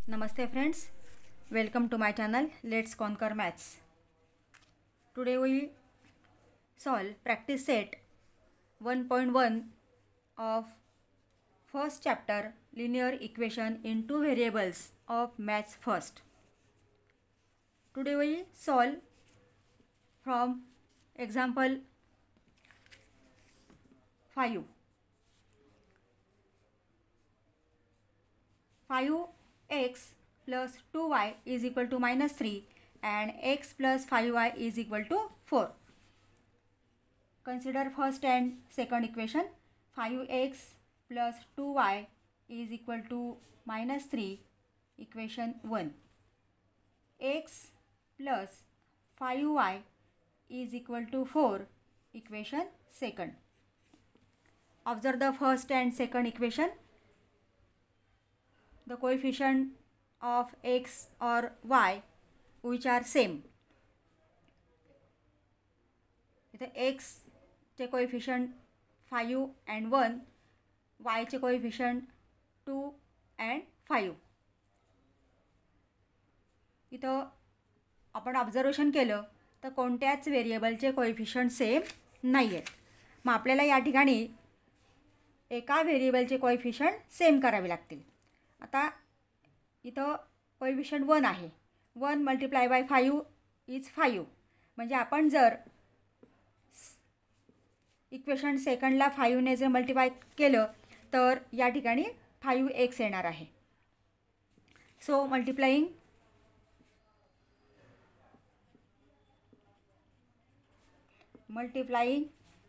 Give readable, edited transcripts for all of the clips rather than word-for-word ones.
Namaste friends, welcome to my channel Let's Conquer Maths. Today we solve practice set 1.1 of first chapter linear equation in two variables of maths first. Today we solve from example 5. 5x plus 2y is equal to minus 3 and x plus 5y is equal to 4. Consider first and second equation. 5x plus 2y is equal to minus 3, equation 1. x plus 5y is equal to 4, equation second. Observe the first and second equation. The coefficient of x or y which are same. इथे x चे coefficient 5 and 1, y चे coefficient 2 and 5. इथं आपण observation केलं तर कोणत्याच व्हेरिएबलचे coefficient same नाही आहेत. मग आपल्याला या ठिकाणी एका व्हेरिएबलचे कोएफिशियंट सेम करावे लागतील. आता इथं कोएफिशियंट 1 आहे. 1 मल्टिप्लाय बाय 5 इज 5. म्हणजे आपण जर इक्वेशन सेकंडला 5ने जर मल्टिप्लाय केलं तर या ठिकाणी 5x येणार आहे. So multiplying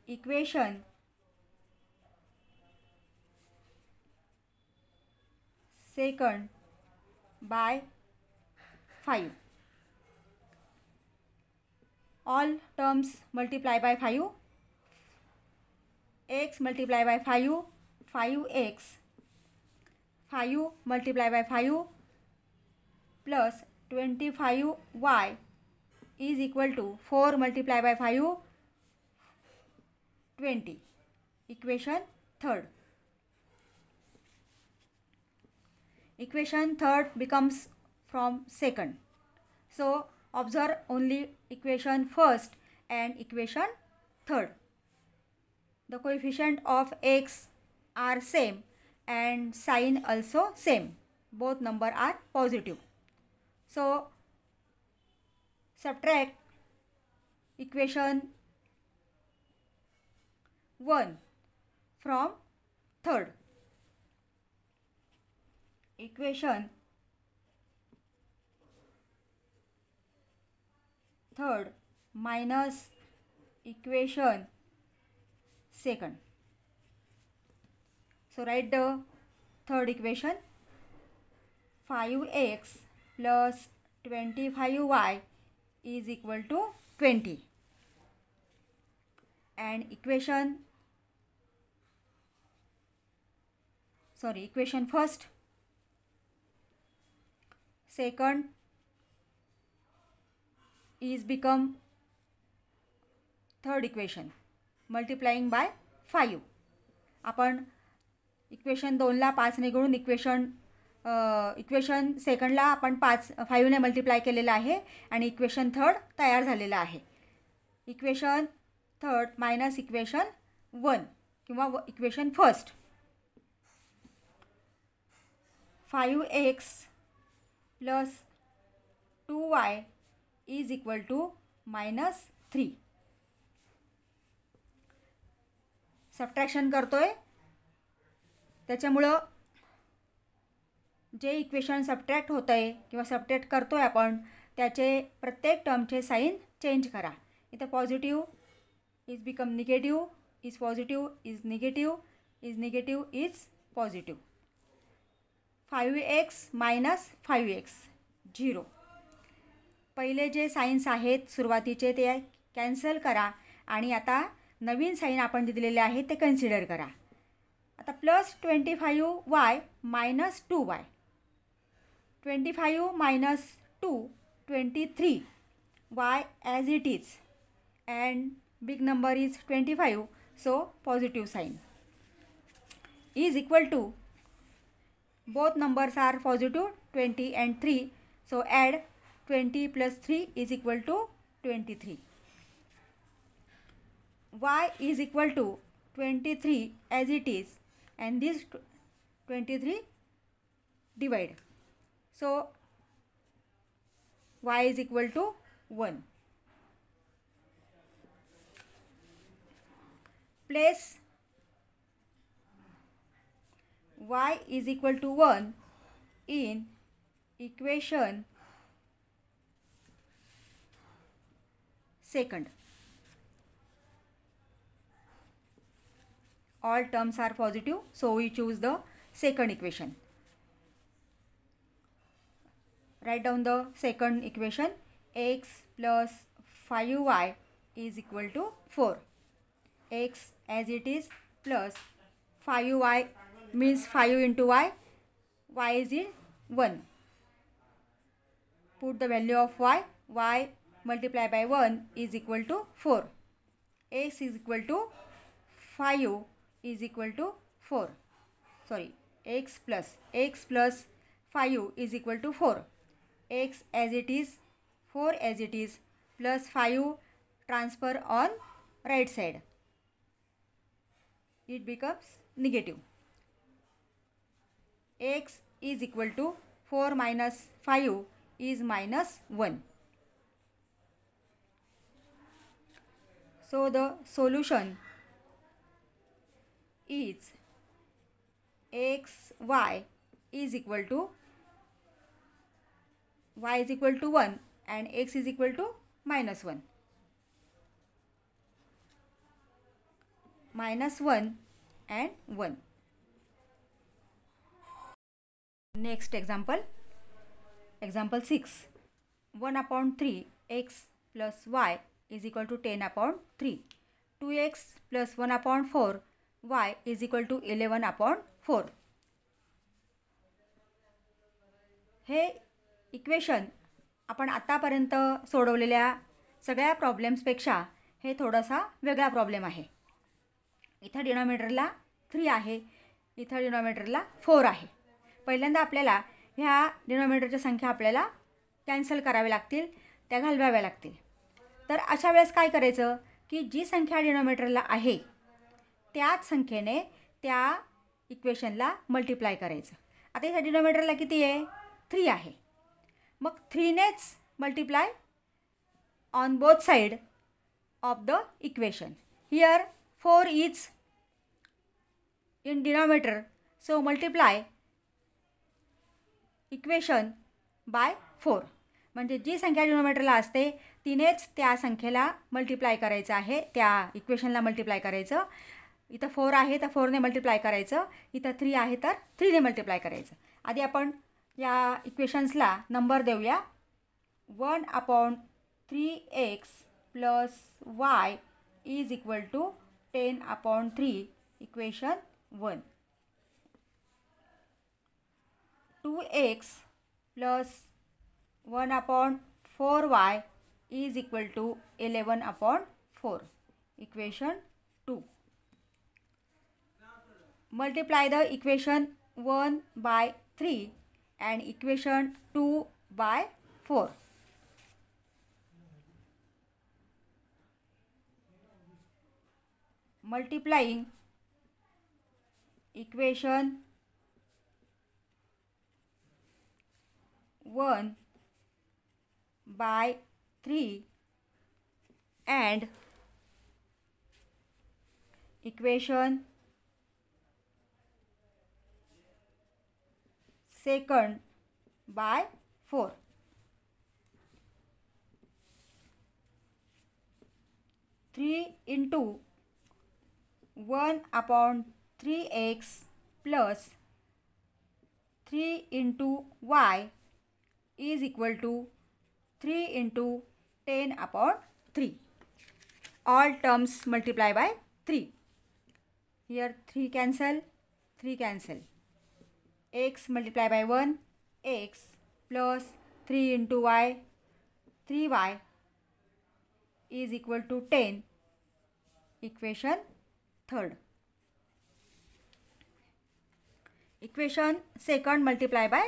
equation second by 5. All terms multiply by 5. x multiply by 5, 5x. 5 multiply by 5 plus 25y is equal to 4 multiply by 5, 20. Equation third. Equation third becomes from second. So observe only equation first and equation third. The coefficient of x are same and sign also same. Both number are positive. So subtract equation 1 from third. Equation third minus equation second. So write the third equation. 5x plus 25y is equal to 20. And equation first, second is become third equation multiplying by 5. आपण equation 2ला 5ने गुणून equation सेकंडला आपण 5ने multiply केलेलं आहे आणि equation third तयार झालेलं आहे. Equation third minus equation 1 किंवा equation first. 5x plus 2y is equal to minus 3. Subtraction करतोय त्याच्यामुळं जे इक्वेशन सबट्रॅक्ट होतं आहे किंवा सबट्रॅक्ट करतोय आपण त्याचे प्रत्येक टर्मचे साईन चेंज करा. इथं positive is become negative, is positive is negative, is negative is positive. 5x minus 5x 0. पहिले जे साईन्स आहेत सुरुवातीचे ते कॅन्सल करा आणि आता नवीन साईन आपण दिलेले आहेत ते कन्सिडर करा. आता plus 25y minus 2y. 25 minus 2 23. y as it is and big number is 25, so positive sign is equal to Both numbers are positive, 20 and 3. So add 20 plus 3 is equal to 23. Y is equal to 23 as it is, and this 23 divide. So y is equal to 1. Place y is equal to 1 in equation second. All terms are positive, so we choose the second equation. Write down the second equation. X plus 5y is equal to 4. X as it is plus 5y means 5 into y. Y is in 1. Put the value of y. Y multiplied by 1 is equal to 4. X is equal to 5 is equal to 4. Sorry, x plus 5 is equal to 4. X as it is, 4 as it is, plus 5 transfer on right side. It becomes negative. X is equal to 4 minus 5 is minus 1. So the solution is xy is equal to y is equal to 1 and x is equal to minus 1. Minus 1 and 1. Next example. Example 6. 1 upon 3 x plus y is equal to 10 upon 3. 2x plus 1 upon 4 y is equal to 11 upon 4. Hey equation आपण आतापर्यंत सोडवलेल्या सगळ्या प्रॉब्लेम्सपेक्षा हे थोडासा वेगळा problem आहे. इथं डिनॉमिनेटरला 3 आहे, इथं डिनॉमिनेटरला 4 आहे. पहिल्यांदा आपल्याला ह्या डिनॉमिनेटरच्या संख्या आपल्याला कॅन्सल कराव्या लागतील, त्या घालवाव्या लागतील. तर अशा वेळेस काय करायचं की जी संख्या डिनॉमिनेटरला आहे त्याच संख्येने त्या इक्वेशनला मल्टिप्लाय करायचं. आता ह्या डिनॉमिनेटरला किती आहे? 3 आहे. मग 3नेच multiply on both side of the equation. Here 4 is in denominator, so multiply equation by 4. म्हणजे जी संख्या डिनॉमिनेटरला असते तिनेच त्या संख्येला मल्टिप्लाय करायचं आहे, त्या इक्वेशनला मल्टिप्लाय करायचं. इथं 4 आहे तर 4ने मल्टिप्लाय करायचं, इथं 3 आहे तर 3ने मल्टिप्लाय करायचं. आधी आपण या इक्वेशन्सला नंबर देऊया. 1 upon 3x plus y is equal to 10 upon 3 equation 1. 2x plus 1 upon 4y is equal to 11 upon 4 equation 2. Multiply the equation 1 by 3 and equation 2 by 4. Multiplying equation 1 by 3 and equation second by 4. 3 into 1 upon 3x plus 3 into y is equal to 3 into 10 upon 3. All terms multiply by 3. Here 3 cancel, 3 cancel. X multiply by 1, x plus 3 into y, 3y is equal to 10. Equation third. Equation second multiply by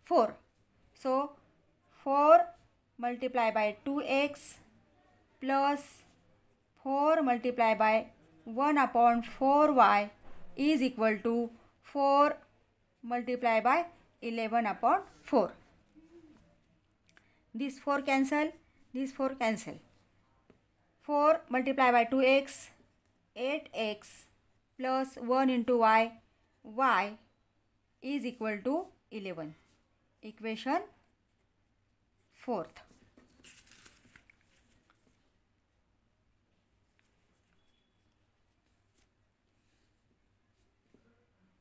4. So 4 multiply by 2x plus 4 multiply by 1 upon 4y is equal to 4 multiply by 11 upon 4. This 4 cancel, this 4 cancel. 4 multiply by 2x, 8x plus 1 into y, y is equal to 11. Equation fourth.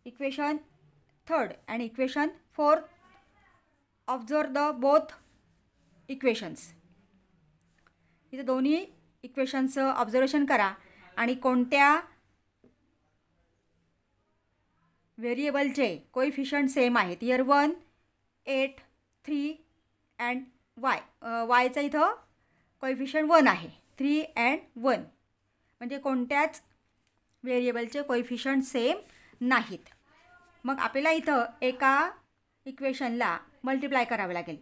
Equation third and equation fourth. Observe the both equations. इथे दोन्ही इक्वेशन्सचं observation करा आणि कोणत्या व्हेरिएबलचे coefficient same आहेत. Year 1, 8, 3 and वाय. वायचा इथं coefficient 1 आहे. 3 and 1 म्हणजे कोणत्याच व्हेरिएबलचे कोइफिशियंट सेम नाहीत. मग आपल्याला इथं एका इक्वेशनला मल्टिप्लाय करावे लागेल.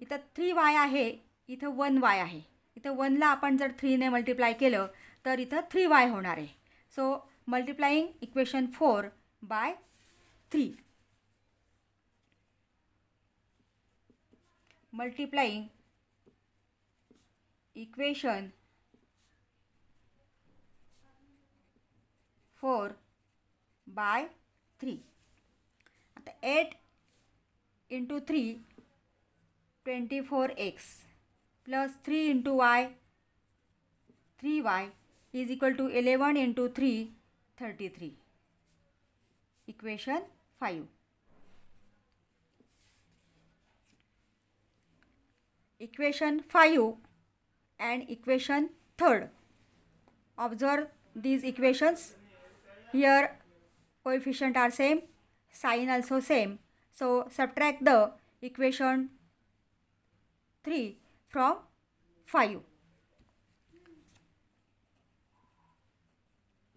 इथं 3y आहे, इथं 1y आहे. इथं 1ला आपण जर 3ने मल्टिप्लाय केलं तर इथं 3y होणार आहे. So multiplying equation 4 by 3. Multiplying equation 4 by 3. आता 8 into 3 24x plus 3 into y 3y is equal to 11 into 3 33. Equation 5. Equation 5 and equation 3rd. Observe these equations. Here coefficient are same, sign also same. So subtract the equation 3 from 5.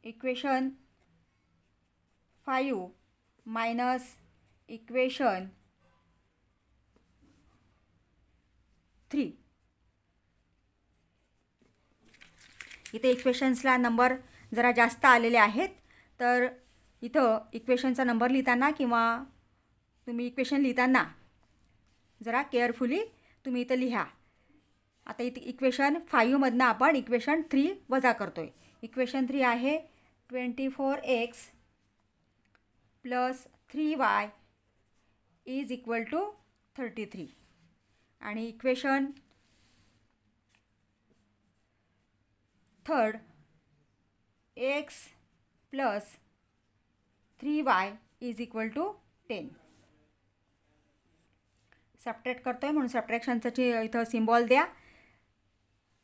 Equation 5 minus equation 3. इथे इक्वेशन्सला number जरा जास्त आलेले आहेत, तर इथं इक्वेशनचा number लिहिताना किंवा तुम्ही इक्वेशन लिहिताना जरा केअरफुली तुम्ही इथं लिहा. आता इथे इक्वेशन 5 मधनं आपण इक्वेशन 3 वजा करतोय. इक्वेशन 3 आहे 24x plus 3y is equal to 33. आणि equation 3rd x plus 3y is equal to 10. Subtract करतोय म्हणून सबट्रॅक्शनचं इथं सिम्बॉल द्या.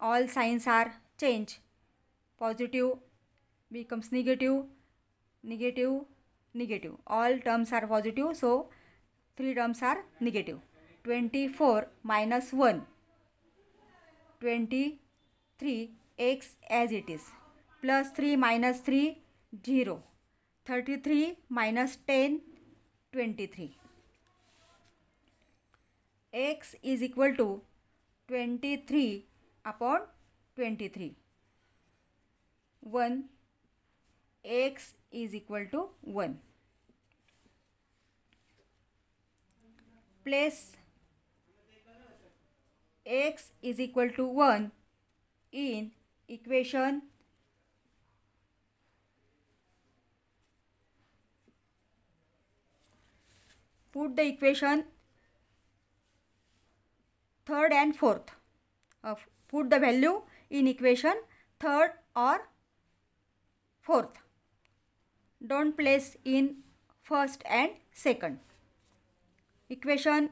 All signs are change. Positive becomes negative, negative negative. All terms are positive, so 3 terms are negative. 24 minus 1 23 x as it is plus 3 minus 3 0. 33 minus 10 23. X is equal to 23 upon 23. 1. X is equal to 1. Place x is equal to 1 in equation put the equation 3rd and 4th. Put the value in equation 3rd or 4th. Don't place in 1st and 2nd. Equation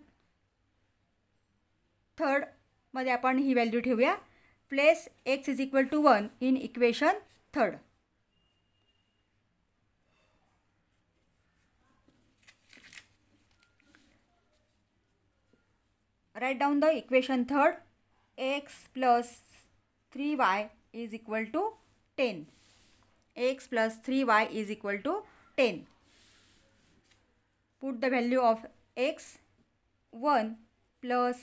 3rd मध्ये आपण ही value ठेवूया. Place x is equal to 1 in equation 3rd. Write down the equation 3rd. X plus 3y is equal to 10. X plus 3y is equal to 10. put the value of x 1 plus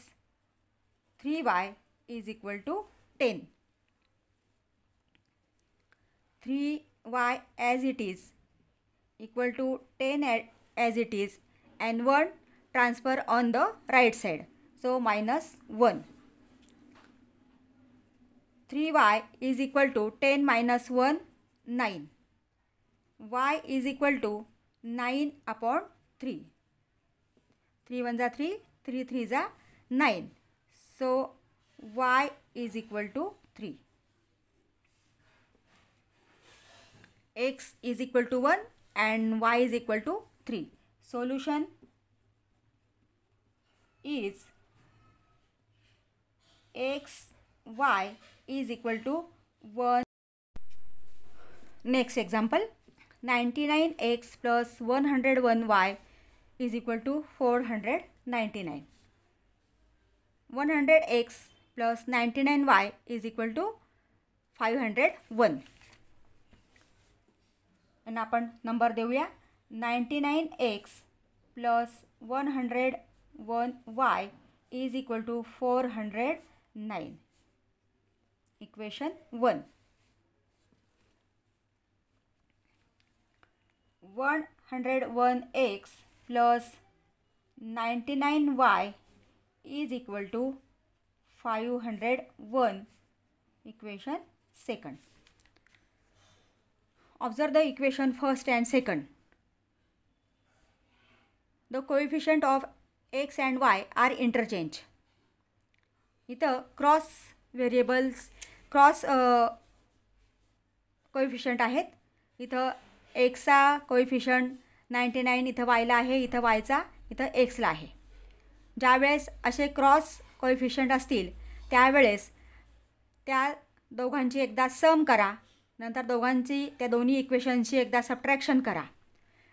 3y is equal to 10. 3y as it is equal to 10 as it is, and 1 transfer on the right side, so minus 1. 3y is equal to 10 minus 1, 9. Y is equal to 9 upon 3. 3 1 जा 3, 3 3 जा 9. So y is equal to 3. X is equal to 1 and y is equal to 3. Solution is x, y is equal to 1. Next example, 99x plus 101y is equal to 499. 100x plus 99y is equal to 501. आणि आपण number देऊया. 99x plus 101y is equal to 409. Equation 1. 101x plus 99y is equal to 501. Equation 2nd. Observe the equation first and second. The coefficient of x and y are interchange. इथं cross variables cross coefficient आहेत. इथं एक्सचा coefficient 99 इथं वायला आहे, इथं वायचा इथं एक्सला आहे. ज्यावेळेस असे क्रॉस कोएफिशियंट असतील त्यावेळेस त्या दोघांची एकदा सम करा, नंतर त्या दोन्ही इक्वेशनची एकदा सबट्रॅक्शन करा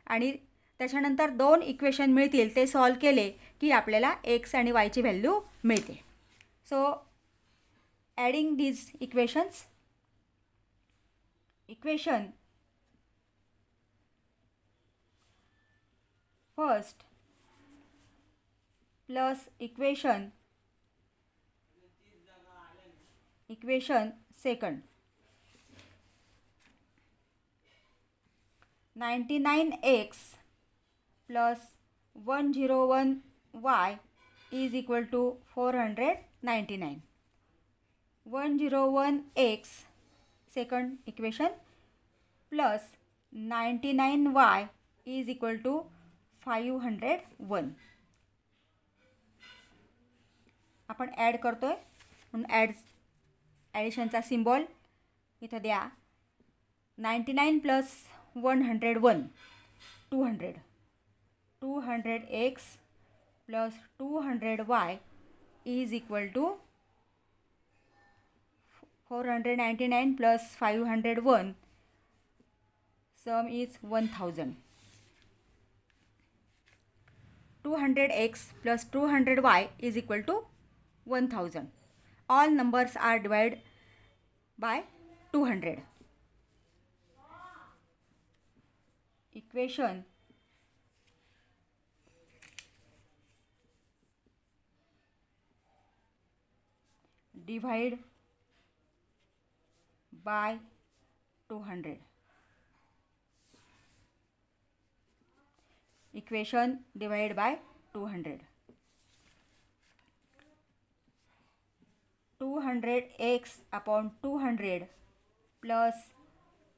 आणि त्याच्यानंतर 2 इक्वेशन मिळतील ते सॉल्व केले की आपल्याला एक्स आणि वायची व्हॅल्यू मिळते. So adding these equations, equation first plus equation second. 99x plus 101y is equal to 499. 101x second equation plus 99y is equal to 501. आपण ॲड करतोय म्हणून ॲडिशनचा सिम्बॉल इथं द्या. 99 plus 101 200. 200x plus 200y is equal to 499 plus 501. Sum is 1000. 200x plus 200y is equal to 1000. All numbers are divided by 200. Equation divide by 200. Equation divide by 200. 200x upon 200 plus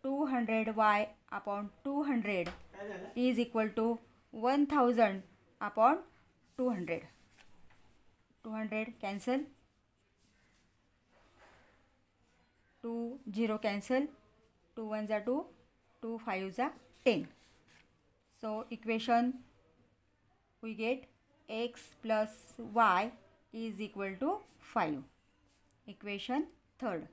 200y upon 200 is equal to 1000 upon 200. 200 cancel, 2 0 cancel, 2 1 are 2, 2 5 are 10. So equation we get x plus y is equal to 5. Equation third.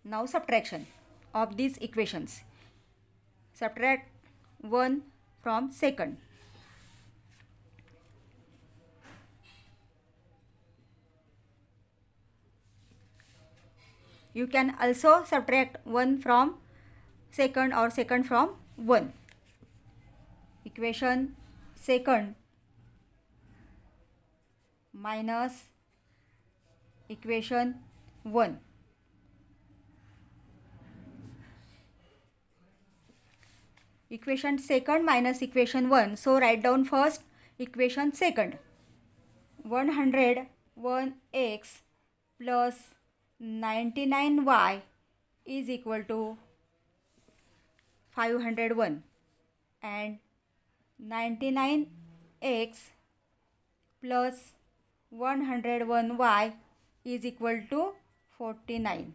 Now subtraction of these equations. Subtract 1 from second. You can also subtract 1 from second or second from 1. Equation second minus equation 1. Equation second minus equation 1. So write down first equation second. 101x plus 99y is equal to 501, and 99x plus 101y is equal to 49.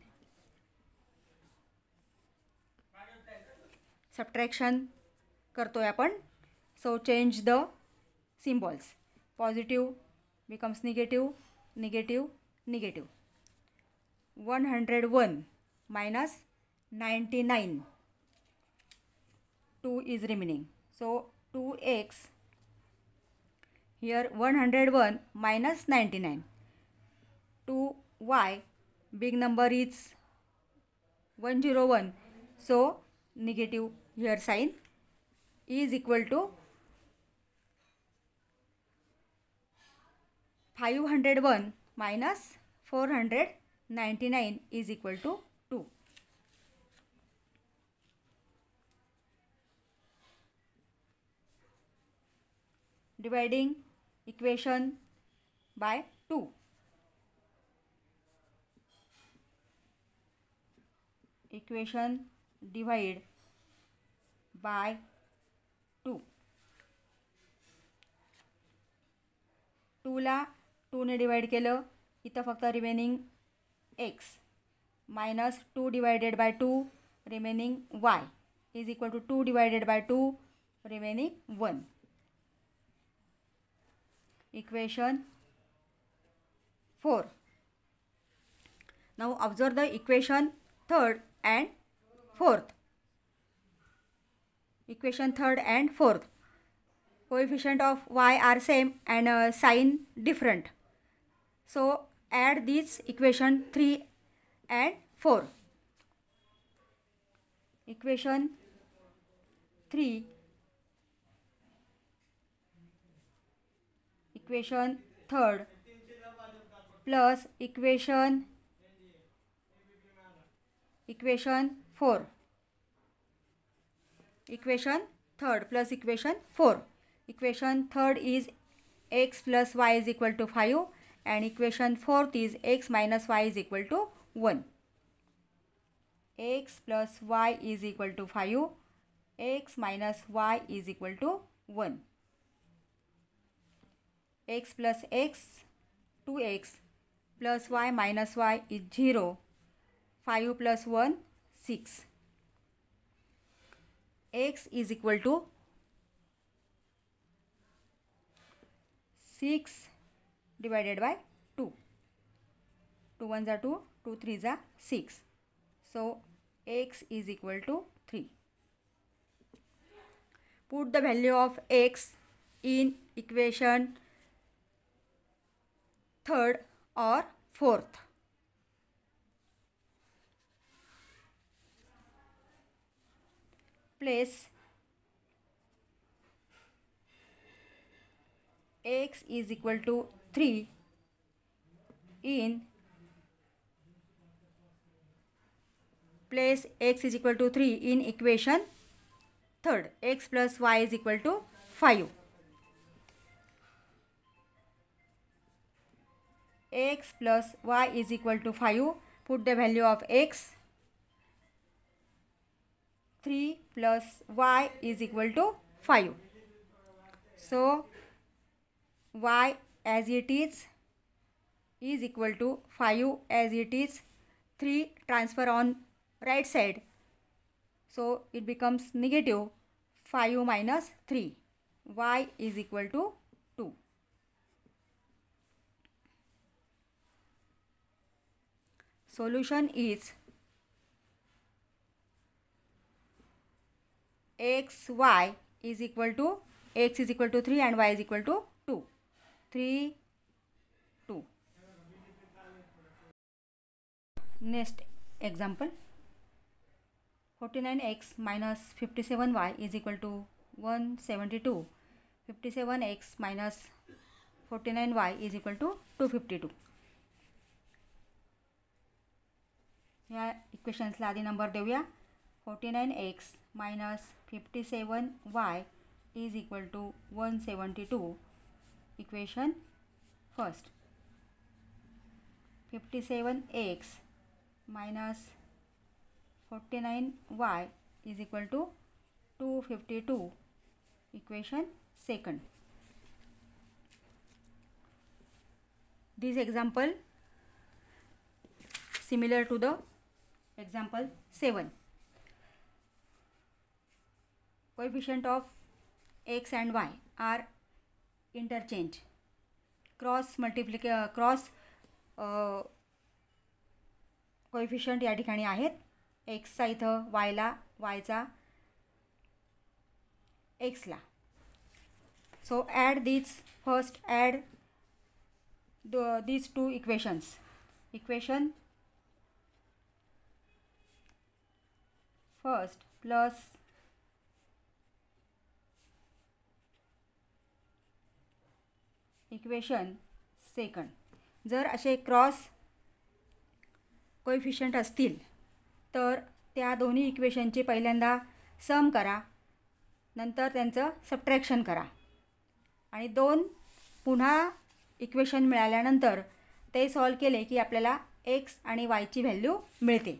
Subtraction करतोय आपण. So change the symbols. Positive becomes negative, negative, negative. 101 minus 99. 2 is remaining. So 2x. Here 101 minus 99. 2y, big number is 101. So negative here sign is equal to 501 minus 499 is equal to 2. Dividing equation by 2. Equation divide by 2. 2 ला 2 ने divide केलं, इथं फक्त remaining x minus 2 divided by 2 remaining y is equal to 2 divided by 2 remaining 1. Equation 4. Now observe the equation third and fourth. Equation third and fourth. Coefficient of y are same and sign different. So add this equation 3 and 4. Equation 3, equation third plus equation 4. Equation third plus equation 4. Equation third is x plus y is equal to 5 and equation fourth is x minus y is equal to 1. X plus y is equal to 5, x minus y is equal to 1. X plus x, 2x plus y minus y is 0. 5 plus 1, 6. X is equal to 6 divided by 2. 2 ones are 2, 2 threes are 6. So x is equal to 3. Put the value of x in equation third or fourth. Place x is equal to 3 in equation third. X plus y is equal to 5. X plus y is equal to 5. Put the value of x. 3 plus y is equal to 5. So y as it is equal to 5 as it is. 3 transfer on right side. So it becomes negative 5 minus 3. Y is equal to 2. Solution is xy is equal to x is equal to 3 and y is equal to 2. 3, 2. Next, example. 49x minus 57y is equal to 172. 57x minus 49y is equal to 252. या इक्वेशन्सला आधी number देऊया. 49x minus 57y is equal to 172. Equation first. 57x minus 49y is equal to 252. Equation second. This example similar to the example 7. Coefficient of x and y are interchange. Cross coefficient या ठिकाणी आहेत. एक्सचा इथं वायला, वायचा एक्सला. So add these two equations. Equation first plus equation second. जर असे क्रॉस कोएफिशियंट असतील तर त्या दोन्ही इक्वेशनचे पहिल्यांदा सम करा, नंतर त्यांचं सबट्रॅक्शन करा आणि दोन पुन्हा इक्वेशन मिळाल्यानंतर ते सॉल्व केले की आपल्याला एक्स आणि वायची व्हॅल्यू मिळते.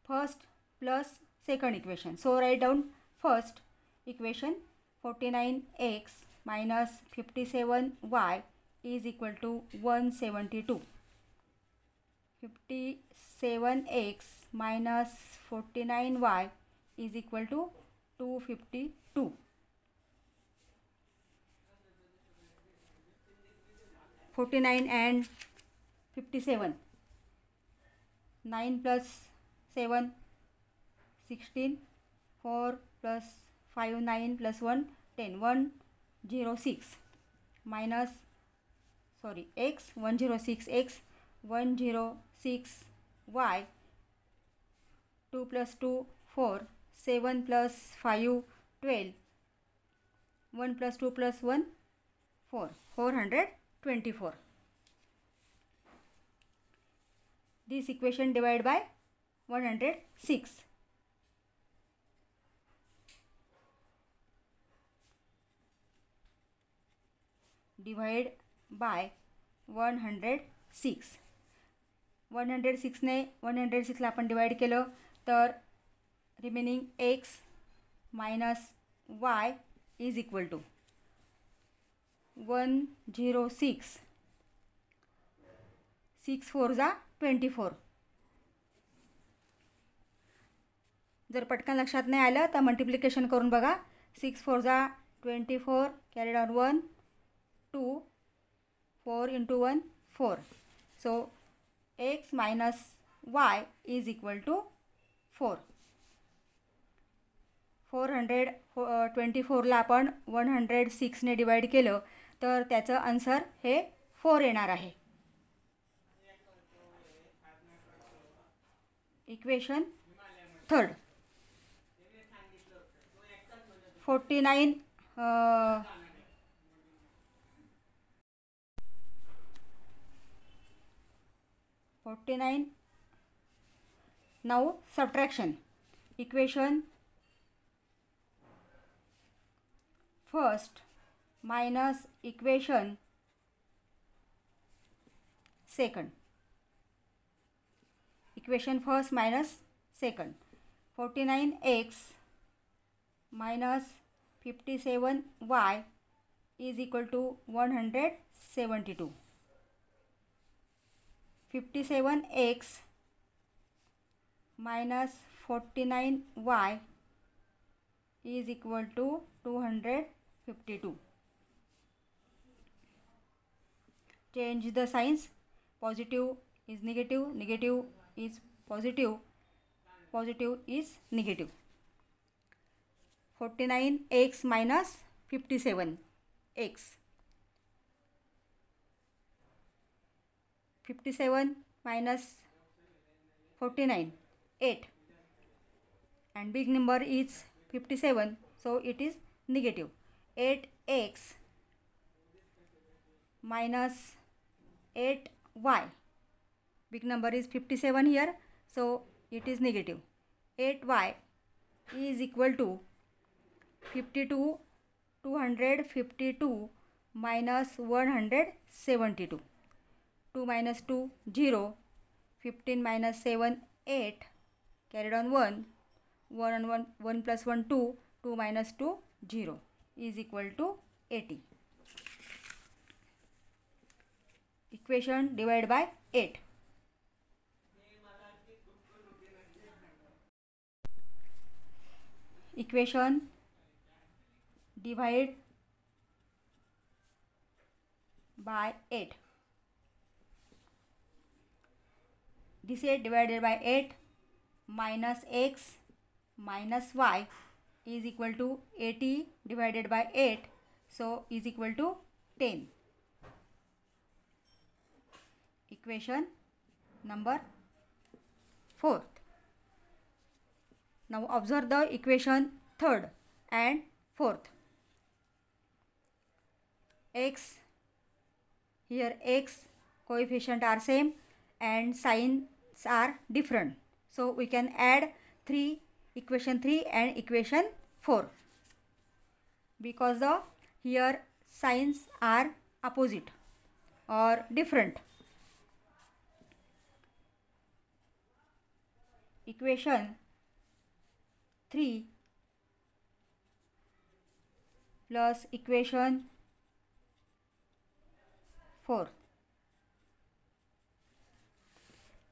First plus second equation. So write down first equation. 49x minus 57y is equal to 172. 57x minus 49y is equal to 252. 49 and 57. 9 plus 7 16. 4 plus 5 9 plus 1 10. 106 minus x 106 x 106 y. 2 plus 2 4. 7 plus 5 12. 1 plus 2 plus 1 4. 424. This equation divided by 106. Divide by 106. 106 ने 106ला आपण divide केलं तर remaining x minus y is equal to 106. 6 4 जा 24. जर पटकन लक्षात नाही आलं तर मल्टिप्लिकेशन करून बघा. 6 4 जा 24. Carried on 1 2. 4 into 1 4. So x minus y is equal to 4. 424ला आपण 106 ने डिवाइड केलं तर त्याचं आन्सर हे 4 येणार आहे. Equation third. 49. Now subtraction. Equation first minus equation second. Equation first minus second. 49x minus 57y is equal to 172. 57x minus 49y is equal to 252. Change the signs. Positive is negative, negative is positive, positive is negative. 49x minus 57x. 57 minus 49, 8, and big number is 57, so it is negative. 8x minus 8y, big number is 57 here, so it is negative. 8y is equal to 252 minus 172. 2 minus 2, 0. 15 minus 7, 8. Carried on 1. 1 and 1, 1 plus 1, 2. 2 minus 2, 0 is equal to 80. Equation divided by 8. Equation divide by 8. This is divided by 8. Minus x minus y is equal to 80 divided by 8, so is equal to 10. Equation number 4. Now observe the equation 3rd and 4th. X, here x coefficient are same and signs are different, so we can add equation 3 and equation 4 because the here signs are opposite or different. Equation 3 plus equation 4.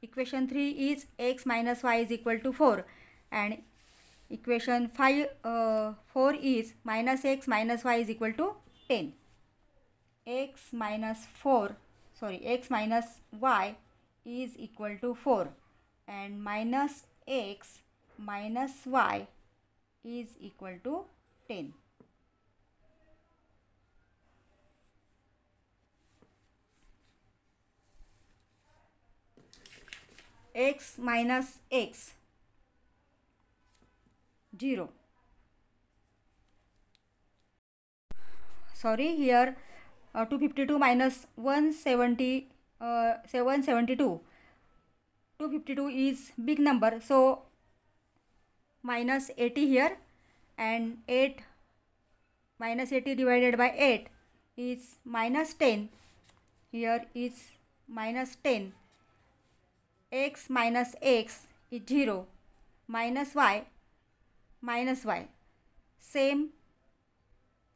Equation 3 is x minus y is equal to 4, and equation 4 is minus x minus y is equal to 10. X minus y is equal to 4, and minus x minus y is equal to 10. X minus x, 0. Sorry, here 252 minus 772. 252 is big number, so minus 80 here, and 8 minus 80 divided by 8 is minus 10. Here is minus 10. X minus x is 0. Minus y, same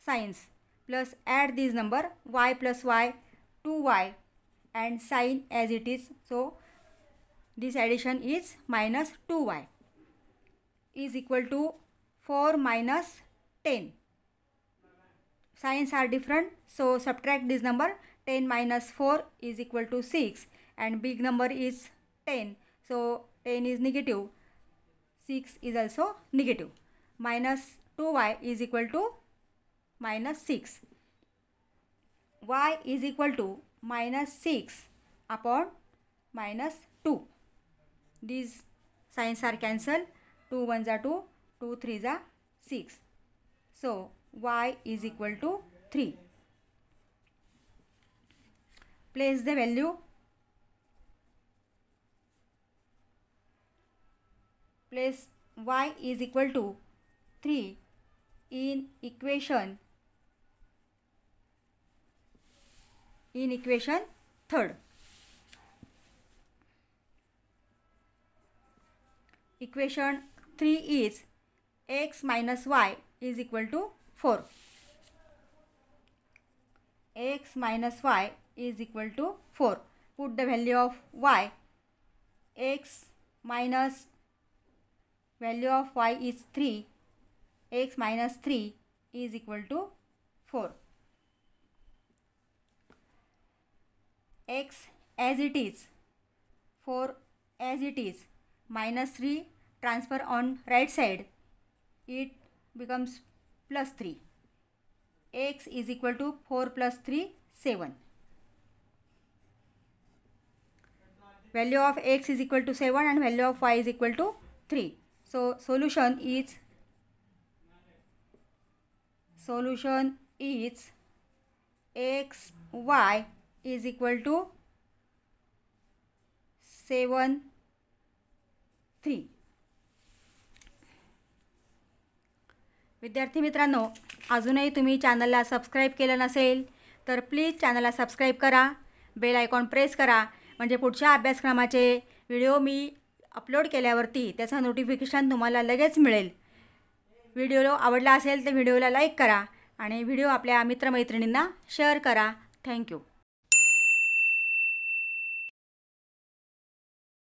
signs, plus add this number y plus y, 2y, and sign as it is, so this addition is minus 2y is equal to 4 minus 10. Signs are different, so subtract this number. 10 minus 4 is equal to 6, and big number is 10, so 10 is negative, 6 is also negative. Minus 2y is equal to minus 6. Y is equal to minus 6 upon minus 2. These signs are cancelled. 2 1s are 2, 2 3s are 6. So y is equal to 3. Place the value. Place y is equal to 3 in equation 3rd. Equation 3 is x minus y is equal to 4. X minus y is equal to 4. Put the value of y. X minus value of y is 3. X minus 3 is equal to 4. X as it is, 4 as it is, minus 3 transfer on right side, it becomes plus 3. X is equal to 4 plus 3, 7. value of x is equal to 7 and value of y is equal to 3. So solution is x y is equal to 7 3. विद्यार्थी मित्रांनो, अजूनही तुम्ही चॅनलला subscribe केलं नसेल तर please चॅनलला subscribe करा, बेल आयकॉन प्रेस करा, म्हणजे पुढच्या अभ्यासक्रमाचे व्हिडिओ मी अपलोड केल्यावरती त्याचं नोटिफिकेशन तुम्हाला लगेच मिळेल. व्हिडिओ आवडला असेल तर व्हिडिओला लाईक करा आणि व्हिडिओ आपल्या मित्रमैत्रिणींना शेअर करा. थँक्यू.